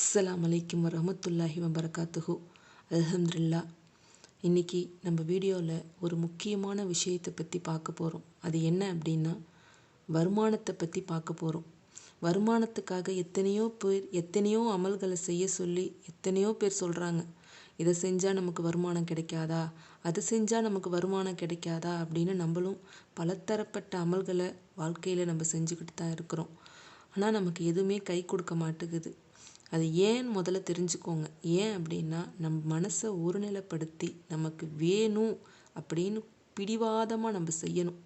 அஸ்ஸலாமு அலைக்கும் வரஹ்மத்துல்லாஹி வபரகாத்துஹு. அல்ஹம்துலில்லாஹ். இன்றைக்கி நம்ம வீடியோவில் ஒரு முக்கியமான விஷயத்தை பற்றி பார்க்க போகிறோம். அது என்ன அப்படின்னா, வருமானத்தை பற்றி பார்க்க போகிறோம். வருமானத்துக்காக எத்தனையோ அமல்களை செய்ய சொல்லி எத்தனையோ பேர் சொல்கிறாங்க. இதை செஞ்சால் நமக்கு வருமானம் கிடைக்காதா, அது செஞ்சால் நமக்கு வருமானம் கிடைக்காதா அப்படின்னு நம்மளும் பலதரப்பட்ட அமல்களை வாழ்க்கையில் நம்ம செஞ்சுக்கிட்டு தான் இருக்கிறோம். ஆனால் நமக்கு எதுவுமே கை கொடுக்க மாட்டேங்குது. அது ஏன் முதல்ல தெரிஞ்சுக்கோங்க. ஏன் அப்படின்னா, நம்ம மனசை ஒருநிலைப்படுத்தி நமக்கு வேணும் அப்படின்னு பிடிவாதமாக நம்ம செய்யணும்.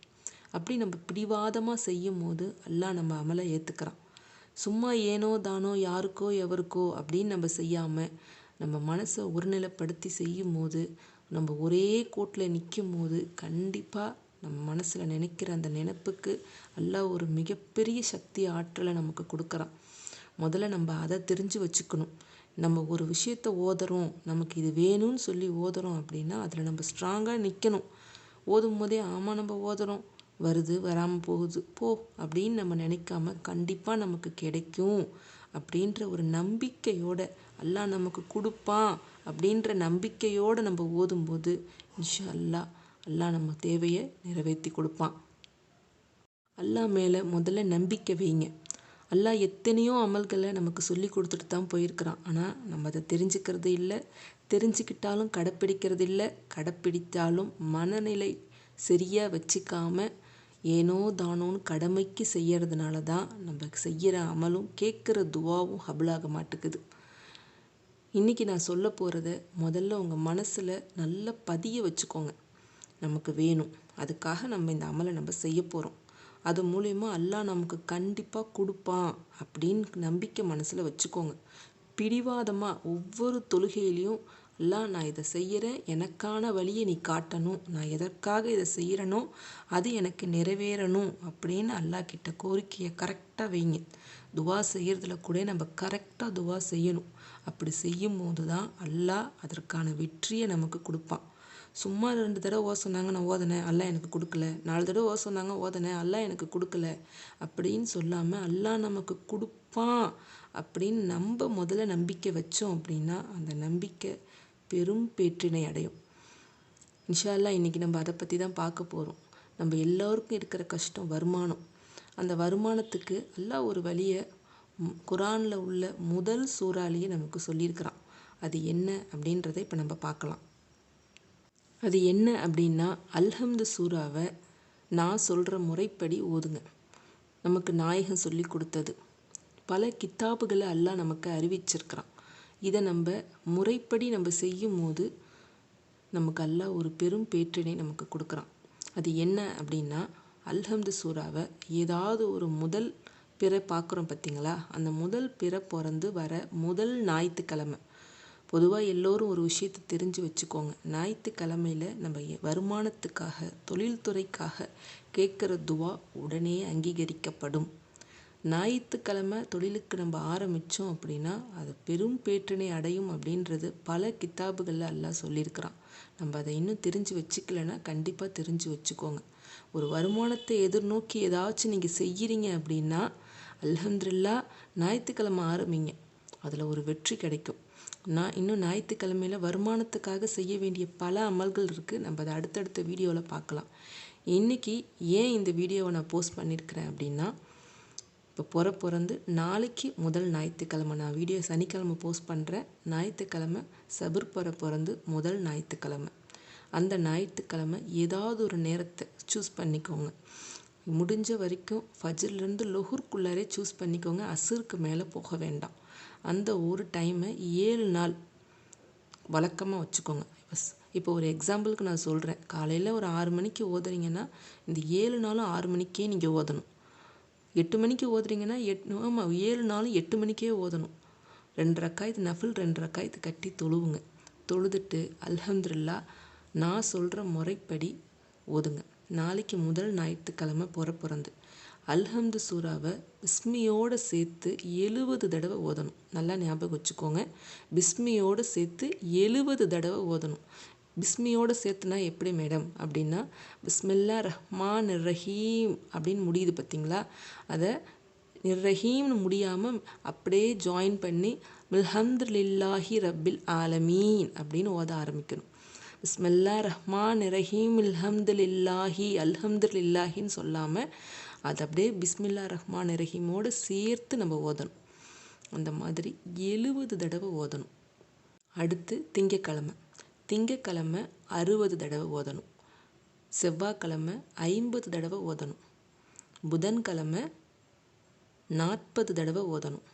அப்படி நம்ம பிடிவாதமாக செய்யும் போது அல்லாஹ் நம்ம அமலை ஏற்றுக்கிறான். சும்மா ஏனோ தானோ யாருக்கோ எவருக்கோ அப்படின்னு நம்ம செய்யாமல் நம்ம மனசை ஒருநிலைப்படுத்தி செய்யும் போது, நம்ம ஒரே கோட்டில் நிற்கும் போது கண்டிப்பாக நம்ம மனசில் நினைக்கிற அந்த நினைப்புக்கு அல்லாஹ் ஒரு மிகப்பெரிய சக்தி ஆற்றலை நமக்கு கொடுக்குறான். முதல்ல நம்ம அதை தெரிஞ்சு வச்சுக்கணும். நம்ம ஒரு விஷயத்தை ஓதுறோம், நமக்கு இது வேணும்னு சொல்லி ஓதுறோம் அப்படின்னா அதில் நம்ம ஸ்ட்ராங்காக நிற்கணும். ஓதும் போதே ஆமாம் நம்ம ஓதுறோம், வருது வராமல் போகுது போ அப்படின்னு நம்ம நினைக்காம கண்டிப்பாக நமக்கு கிடைக்கும் அப்படின்ற ஒரு நம்பிக்கையோட, அல்லாஹ் நமக்கு கொடுப்பான் அப்படின்ற நம்பிக்கையோடு நம்ம ஓதும்போது இன்ஷா அல்லாஹ் நம்ம தேவையை நிறைவேற்றி கொடுப்பான். அல்லாஹ் மேலே முதல்ல நம்பிக்கை வைங்க. அல்லாஹ் எத்தனையோ அமல்களை நமக்கு சொல்லி கொடுத்துட்டு தான் போயிருக்கிறான். ஆனால் நம்ம அதை தெரிஞ்சுக்கிறது இல்லை, தெரிஞ்சுக்கிட்டாலும் கடைப்பிடிக்கிறது இல்லை, கடைப்பிடித்தாலும் மனநிலை சரியாக வச்சுக்காம ஏனோ தானோன்னு கடமைக்கு செய்யறதுனால தான் நம்ம செய்கிற அமலும் கேட்குற துவாவும் ஹபலாக மாட்டுக்குது. இன்றைக்கி நான் சொல்ல போகிறத முதல்ல உங்கள் மனசில் நல்லா பதிய வச்சுக்கோங்க. நமக்கு வேணும், அதுக்காக நம்ம இந்த அமலை நம்ம செய்ய போகிறோம். அது மூலயமா அல்லாஹ் நமக்கு கண்டிப்பாக கொடுப்பான் அப்படின்னு நம்பிக்கை மனசில் வச்சுக்கோங்க. பிடிவாதமாக ஒவ்வொரு தொழுகையிலையும் அல்லாஹ் நான் இதை செய்கிறேன், எனக்கான வழியை நீ காட்டணும், நான் எதற்காக இதை செய்கிறனோ அது எனக்கு நிறைவேறணும் அப்படின்னு அல்லாஹ் கிட்ட கோரிக்கையை கரெக்டாக வைங்க. துவா செய்கிறதுல கூட நம்ம கரெக்டாக துவா செய்யணும். அப்படி செய்யும் போது தான் அல்லாஹ் அதற்கான வெற்றியை நமக்கு கொடுப்பான். சும்மா 2 தடவை ஓத சொன்னாங்க, நான் ஓதினேன், அல்லாஹ் எனக்கு கொடுக்கல. 4 தடவை ஓத சொன்னாங்க, ஓதினேன், அல்லாஹ் எனக்கு கொடுக்கல அப்படின்னு சொல்லாமல் அல்லாஹ் நமக்கு கொடுப்பான் அப்படின்னு நம்ம முதல்ல நம்பிக்கை வச்சோம் அப்படின்னா அந்த நம்பிக்கை பெரும் பேற்றினை அடையும். இன்ஷா அல்லாஹ் இன்றைக்கி நம்ம அதை பற்றி தான் பார்க்க போகிறோம். நம்ம எல்லோருக்கும் இருக்கிற கஷ்டம் வருமானம். அந்த வருமானத்துக்கு அல்லாஹ் ஒரு வழியை குரானில் உள்ள முதல் சூறாலேயே நமக்கு சொல்லியிருக்கிறான். அது என்ன அப்படின்றத இப்போ நம்ம பார்க்கலாம். அது என்ன அப்படின்னா, அல்ஹம்து சூறாவை நான் சொல்கிற முறைப்படி ஓதுங்க. நமக்கு நாயகம் சொல்லி கொடுத்தது. பல கித்தாபுகளை அல்லாஹ் நமக்கு அறிவிச்சிருக்கிறான். இதை நம்ம முறைப்படி நம்ம செய்யும் போது நமக்கு அல்லாஹ் ஒரு பெரும் பேற்றினை நமக்கு கொடுக்குறான். அது என்ன அப்படின்னா, அல்ஹம்து சூறாவை ஏதாவது ஒரு முதல் பிறை பார்க்குறோம் பார்த்தீங்களா, அந்த முதல் பிறை பிறந்து வர முதல் ஞாயிற்றுக்கிழமை. பொதுவாக எல்லோரும் ஒரு விஷயத்தை தெரிஞ்சு வச்சுக்கோங்க. ஞாயிற்றுக்கிழமையில் நம்ம வருமானத்துக்காக தொழில்துறைக்காக கேட்குற துவா உடனே அங்கீகரிக்கப்படும். ஞாயிற்றுக்கிழமை தொழிலுக்கு நம்ம ஆரம்பித்தோம் அப்படின்னா அது பெரும் பேற்றினை அடையும் அப்படின்றது பல கித்தாபுகளில் அல்லாஹ் சொல்லியிருக்கிறான். நம்ம அதை இன்னும் தெரிஞ்சு வச்சுக்கலைன்னா கண்டிப்பாக தெரிஞ்சு வச்சுக்கோங்க. ஒரு வருமானத்தை எதிர்நோக்கி ஏதாச்சும் நீங்கள் செய்கிறீங்க அப்படின்னா அல்ஹம்துலில்லாஹ் ஞாயிற்றுக்கிழமை ஆரம்பிங்க, அதில் ஒரு வெற்றி கிடைக்கும். இன்னும் ஞாயிற்றுக்கிழமையில் வருமானத்துக்காக செய்ய வேண்டிய பல அமல்கள் இருக்குது. நம்ம அதை அடுத்தடுத்த வீடியோவில் பார்க்கலாம். இன்றைக்கி ஏன் இந்த வீடியோவை நான் போஸ்ட் பண்ணியிருக்கிறேன் அப்படின்னா, இப்போ பிறந்து நாளைக்கு முதல் ஞாயிற்றுக்கிழமை, நான் வீடியோ சனிக்கிழமை போஸ்ட் பண்ணுறேன், ஞாயிற்றுக்கிழமை சபர் பிறந்து முதல் ஞாயிற்றுக்கிழமை. அந்த ஞாயிற்றுக்கிழமை ஏதாவது ஒரு நேரத்தை சூஸ் பண்ணிக்கோங்க. முடிஞ்ச வரைக்கும் ஃபஜ்ர்லேருந்து லொஹுர்க்குள்ளாரே சூஸ் பண்ணிக்கோங்க. அசருக்கு மேலே போக வேண்டாம். அந்த ஒரு டைமை 7 நாள் வழக்கமாக வச்சுக்கோங்க. இப்போ ஒரு எக்ஸாம்பிளுக்கு நான் சொல்கிறேன், காலையில் ஒரு 6 மணிக்கு ஓதுறீங்கன்னா இந்த 7 நாளும் 6 மணிக்கே நீங்கள் ஓதணும். 8 மணிக்கு ஓதுறீங்கன்னா 7 நாளும் 8 மணிக்கே ஓதணும். 2 ரக்காயத்து நஃபில் 2 ரக்காயத்து கட்டி தொழுவுங்க. தொழுதுட்டு அல்ஹம்துலில்லாஹ் நான் சொல்கிற முறைப்படி ஓதுங்க. நாளைக்கு முதல் ஞாயிற்றுக்கிழமை பிறந்து அல்ஹம்து சூறாவை பிஸ்மியோடு சேர்த்து 70 தடவை ஓதணும். நல்லா ஞாபகம் வச்சுக்கோங்க, பிஸ்மியோடு சேர்த்து 70 தடவை ஓதணும். பிஸ்மியோடு சேர்த்துனா எப்படி மேடம் அப்படின்னா, பிஸ்மில்லா ரஹ்மான் ரஹீம் அப்படின்னு முடியுது பார்த்தீங்களா, அதை நிர்ரஹீம்னு முடியாமல் அப்படியே ஜாயின் பண்ணி அல்ஹம்துலில்லாஹி ரப்பில் ஆலமீன் அப்படின்னு ஓத ஆரம்பிக்கணும். பிஸ்மில்லா ரஹ்மான் ரஹீம் அல்ஹம்துலில்லாஹின்னு சொல்லாமல் அது அப்படியே பிஸ்மில்லா ரஹ்மான் ரஹீமோடு சேர்த்து நம்ம ஓதணும். அந்த மாதிரி 70 தடவை ஓதணும். அடுத்து திங்கக்கிழமை 60 தடவை ஓதணும். செவ்வாய்க்கிழமை 50 தடவை ஓதணும். புதன்கிழமை 40 தடவை ஓதணும்.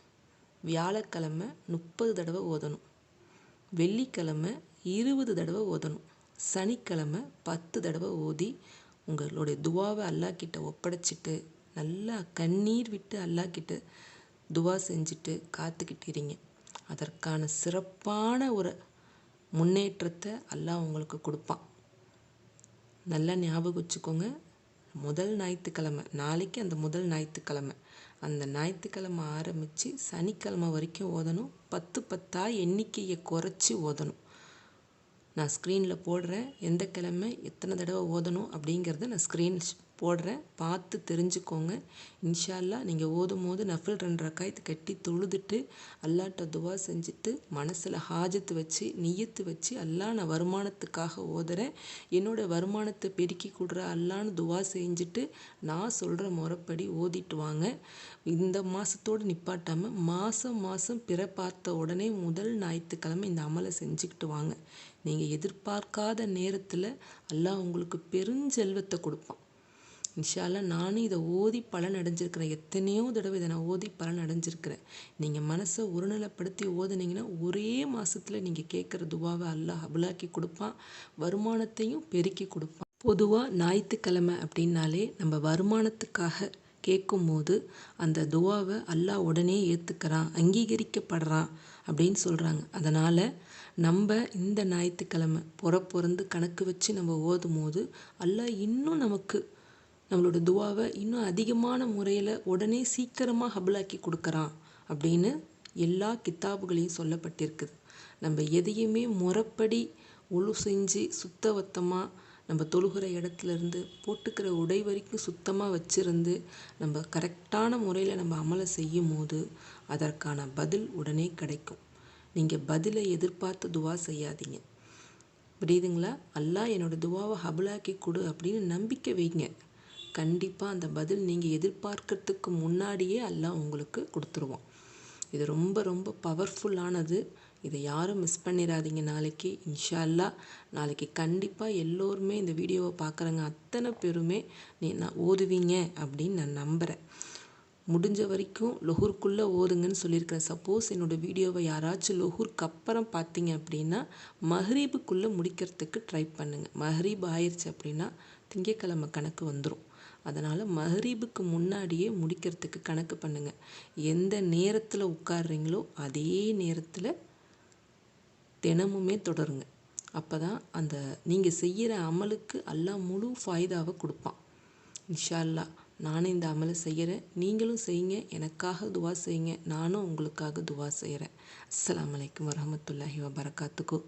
வியாழக்கிழமை 30 தடவை ஓதணும். வெள்ளிக்கிழமை 20 தடவை ஓதணும். சனிக்கிழமை 10 தடவை ஓதி உங்களுடைய துவாவை அல்லாஹ்கிட்ட ஒப்படைச்சிட்டு நல்லா கண்ணீர் விட்டு அல்லாஹ்கிட்ட துவா செஞ்சுட்டு காத்துக்கிட்டீங்க. அதற்கான சிறப்பான ஒரு முன்னேற்றத்தை அல்லாஹ் உங்களுக்கு கொடுப்பான். நல்லா ஞாபகம் வச்சுக்கோங்க. முதல் ஞாயிற்றுக்கிழமை நாளைக்கு அந்த முதல் ஞாயிற்றுக்கிழமை அந்த ஞாயிற்றுக்கிழமை ஆரம்பித்து சனிக்கிழமை வரைக்கும் ஓதணும். 10 எண்ணிக்கையை குறைச்சி ஓதணும். நான் ஸ்க்ரீனில் போடுறேன். எந்த கிழமை எத்தனை தடவை ஓதணும் அப்படிங்கிறத நான் ஸ்க்ரீன் போடுறேன். பார்த்து தெரிஞ்சுக்கோங்க. இன்ஷா அல்லாஹ் நீங்கள் ஓதும் போது நஃபில் 2 ரக்காயத்து கட்டி தொழுதுட்டு அல்லாஹ்ட்ட துவா செஞ்சுட்டு மனசில் ஹாஜத்து வச்சு நியத்து வச்சு அல்லாஹ் நான் வருமானத்துக்காக ஓதுறேன், என்னோட வருமானத்தை பெருக்கி கொடுற அல்லான்னு துவா செஞ்சுட்டு நான் சொல்கிற முறைப்படி ஓதிட்டு வாங்க. இந்த மாதத்தோடு நிப்பாட்டாமல் மாதம் பிற பார்த்த உடனே முதல் ஞாயிற்றுக்கிழமை இந்த அமலை செஞ்சுக்கிட்டு வாங்க. நீங்கள் எதிர்பார்க்காத நேரத்தில் அல்லாஹ் உங்களுக்கு பெருஞ்செல்வத்தை கொடுப்பான். இன்ஷா அல்லாஹ் நானும் இதை ஓதி பலன் அடைஞ்சிருக்கிறேன். எத்தனையோ தடவை இதை நான் ஓதி பலன் அடைஞ்சிருக்கிறேன். நீங்கள் மனசை ஒருநிலைப்படுத்தி ஓதுனீங்கன்னா ஒரே மாதத்தில் நீங்கள் கேட்குற துவாவை அல்லாஹ் அபுலாக்கி கொடுப்பான். வருமானத்தையும் பெருக்கி கொடுப்பான். பொதுவாக ஞாயிற்றுக்கிழமை அப்படின்னாலே நம்ம வருமானத்துக்காக கேட்கும்போது அந்த துவாவை அல்லாஹ் உடனே ஏற்றுக்கிறான், அங்கீகரிக்கப்படுறான் அப்படின்னு சொல்கிறாங்க. அதனால் நம்ம இந்த ஞாயிற்றுக்கிழமை பொறந்து கணக்கு வச்சு நம்ம ஓதும் போது அல்லாஹ் இன்னும் நமக்கு நம்மளோட துவாவை இன்னும் அதிகமான முறையில் உடனே சீக்கிரமாக ஹபுலாக்கி கொடுக்குறான் அப்படின்னு எல்லா கித்தாபுகளையும் சொல்லப்பட்டிருக்குது. நம்ம எதையுமே முறைப்படி ஒழு செஞ்சு சுத்தவத்தமாக நம்ம தொழுகிற இடத்துலேருந்து போட்டுக்கிற உடை வரைக்கும் சுத்தமாக வச்சுருந்து நம்ம கரெக்டான முறையில் நம்ம அமலை செய்யும் போது அதற்கான பதில் உடனே கிடைக்கும். நீங்கள் பதிலை எதிர்பார்த்து துவா செய்யாதீங்க. புரியுதுங்களா? அல்லாஹ் என்னோட துவாவை ஹபுலாக்கி கொடு அப்படின்னு நம்பிக்கை வைங்க. கண்டிப்பாக அந்த பதில் நீங்கள் எதிர்பார்க்கறதுக்கு முன்னாடியே அல்லாஹ் உங்களுக்கு கொடுத்துருவான். இது ரொம்ப ரொம்ப பவர்ஃபுல்லானது. இதை யாரும் மிஸ் பண்ணிடாதீங்க. நாளைக்கு இன்ஷா அல்லாஹ் நாளைக்கு கண்டிப்பாக எல்லோருமே இந்த வீடியோவை பார்க்குறவங்க அத்தனை பேருமே நான் ஓதுவீங்க அப்படின்னு நான் நம்புகிறேன். முடிஞ்ச வரைக்கும் லொஹூருக்குள்ளே ஓதுங்கன்னு சொல்லியிருக்கிறேன். சப்போஸ் என்னோடய வீடியோவை யாராச்சும் லொஹூருக்கு அப்புறம் பார்த்தீங்க அப்படின்னா மஹ்ரீபுக்குள்ளே முடிக்கிறதுக்கு ட்ரை பண்ணுங்கள். மஹ்ரீப் ஆயிடுச்சு அப்படின்னா திங்கக்கிழமை கணக்கு வந்துடும். அதனால் மஹ்ரீபுக்கு முன்னாடியே முடிக்கிறதுக்கு கணக்கு பண்ணுங்கள். எந்த நேரத்தில் உட்கார்றீங்களோ அதே நேரத்தில் தினமுமே தொடருங்க. அப்போ தான் அந்த நீங்கள் செய்கிற அமலுக்கு அல்லாஹ் முழு ஃபாய்தாவை கொடுப்பான். இன்ஷா அல்லாஹ் நானும் இந்த அமலை செய்கிறேன். நீங்களும் செய்யுங்க. எனக்காக துவா செய்யுங்க. நானும் உங்களுக்காக துவா செய்கிறேன். அஸ்ஸலாமு அலைக்கும் வரஹ்மத்துல்லாஹி வபரகாத்துஹு.